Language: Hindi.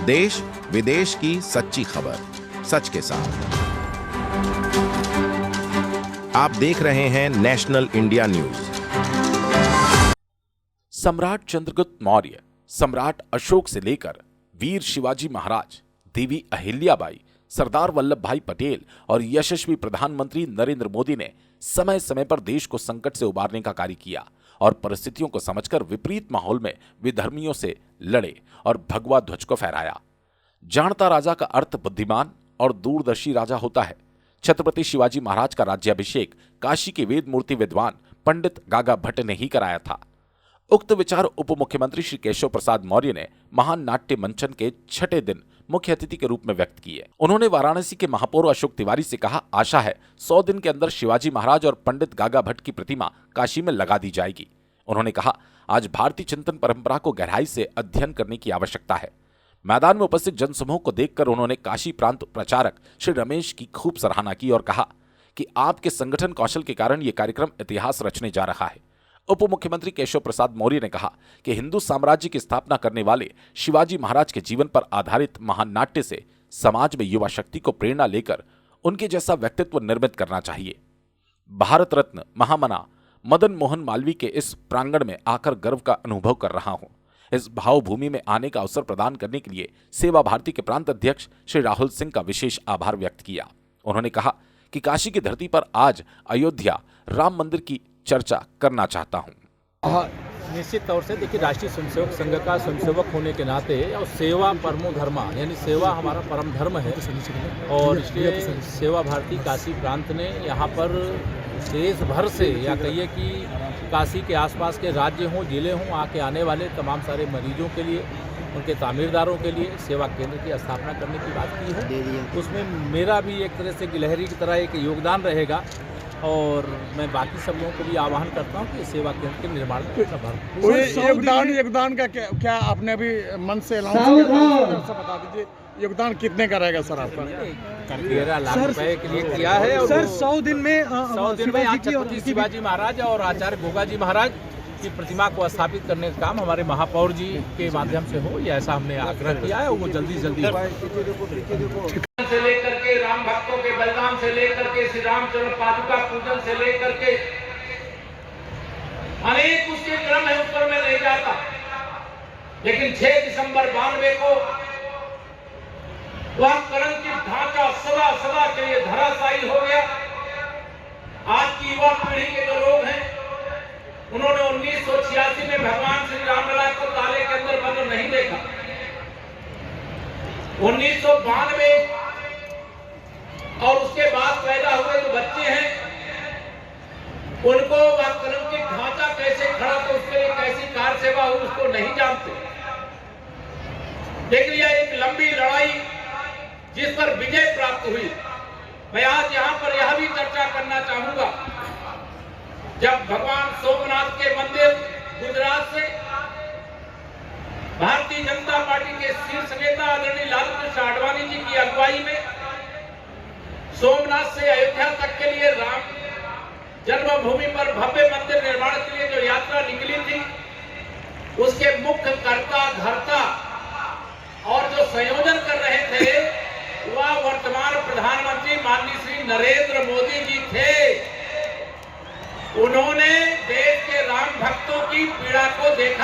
देश विदेश की सच्ची खबर सच के साथ। आप देख रहे हैं नेशनल इंडिया न्यूज। सम्राट चंद्रगुप्त मौर्य, सम्राट अशोक से लेकर वीर शिवाजी महाराज, देवी अहिल्याबाई, सरदार वल्लभ भाई पटेल और यशस्वी प्रधानमंत्री नरेंद्र मोदी ने समय समय पर देश को संकट से उबारने का कार्य किया और परिस्थितियों को समझकर विपरीत माहौल में विधर्मियों से लड़े और भगवा ध्वज को फहराया। जानता राजा का अर्थ बुद्धिमान और दूरदर्शी राजा होता है। छत्रपति शिवाजी महाराज का राज्याभिषेक काशी के वेद मूर्ति विद्वान पंडित गागा भट्ट ने ही कराया था। उक्त विचार उप मुख्यमंत्री श्री केशव प्रसाद मौर्य ने महान नाट्य मंचन के छठे दिन मुख्य अतिथि के रूप में व्यक्त किए। उन्होंने वाराणसी के महापौर अशोक तिवारी से कहा, आशा है 100 दिन के अंदर शिवाजी महाराज और पंडित गागा भट्ट की प्रतिमा काशी में लगा दी जाएगी। उन्होंने कहा, आज भारतीय चिंतन परंपरा को गहराई से अध्ययन करने की आवश्यकता है। मैदान में उपस्थित जनसमूह को देखकर उन्होंने काशी प्रांत प्रचारक श्री रमेश की खूब सराहना की और कहा कि आपके संगठन कौशल के कारण यह कार्यक्रम इतिहास रचने जा रहा है। उप मुख्यमंत्री केशव प्रसाद मौर्य ने कहा कि हिंदू साम्राज्य की स्थापना करने वाले शिवाजी महाराज के जीवन पर आधारित महान नाट्य से समाज में युवा शक्ति को प्रेरणा लेकर उनके जैसा व्यक्तित्व निर्मित करना चाहिए। भारत रत्न महामना मदन मोहन मालवीय के इस प्रांगण में आकर गर्व का अनुभव कर रहा हूं। इस भावभूमि में आने का अवसर प्रदान करने के लिए सेवा भारती के प्रांत अध्यक्ष श्री राहुल सिंह का विशेष आभार व्यक्त किया। उन्होंने कहा कि काशी की धरती पर आज अयोध्या राम मंदिर की चर्चा करना चाहता हूं। निश्चित तौर से देखिए, राष्ट्रीय स्वयंसेवक संघ का स्वयंसेवक होने के नाते और सेवा परमो धर्मा यानी सेवा हमारा परम धर्म है और इसलिए सेवा भारती काशी प्रांत ने यहाँ पर देश भर से या कहिए कि काशी के आसपास के राज्य हों, जिले हों, आके आने वाले तमाम सारे मरीजों के लिए, उनके तामीरदारों के लिए सेवा केंद्र की स्थापना करने की बात की है। उसमें मेरा भी एक तरह से गिलहरी की तरह एक योगदान रहेगा और मैं बाकी सब लोगों को भी आह्वान करता हूँ कि सेवा केंद्र के निर्माण में योगदान का क्या आपने भी मन से अनाउंस किया, बता दीजिए योगदान कितने का रहेगा सर आपका? 13 लाख रुपए के लिए किया है और सर 100 दिन में छत्रपति शिवाजी महाराज और आचार्य गोगा जी महाराज की प्रतिमा को स्थापित करने का काम हमारे महापौर जी के माध्यम से हो, ये ऐसा हमने आग्रह किया है और वो जल्दी से लेकर के राम भक्तों के बलिदान से लेकर के श्री रामचंद्र पादुका पूजन से लेकर के अनेक उसके क्रम है, उस पर मैं नहीं जाता, लेकिन 6 दिसंबर 92 को वह कलंकित ढांचा सदा के लिए धराशायी हो गया। आज की युवा पीढ़ी के जो लोग हैं उन्होंने 1986 में भगवान श्री रामलला को ताले के अंदर बंद नहीं देखा। 1992 और उसके बाद पैदा हुए जो बच्चे हैं उनको वह कलंकित ढांचा कैसे खड़ा तो उसके लिए कैसी कार सेवा हुई उसको नहीं जानते। लेकिन यह एक लंबी लड़ाई जिस पर विजय प्राप्त हुई। मैं आज यहाँ पर यह भी चर्चा करना चाहूंगा, जब भगवान सोमनाथ के मंदिर गुजरात से भारतीय जनता पार्टी के शीर्ष नेता आदरणीय लालू प्रसाद आडवाणी जी की अगुवाई में सोमनाथ से अयोध्या तक के लिए राम जन्मभूमि पर भव्य मंदिर निर्माण के लिए जो यात्रा निकली थी, उसके मुख्य कर्ता धर्ता और जो संयोजन कर रहे थे वह वर्तमान प्रधानमंत्री माननीय श्री नरेंद्र मोदी जी थे। उन्होंने देश के राम भक्तों की पीड़ा को देखा।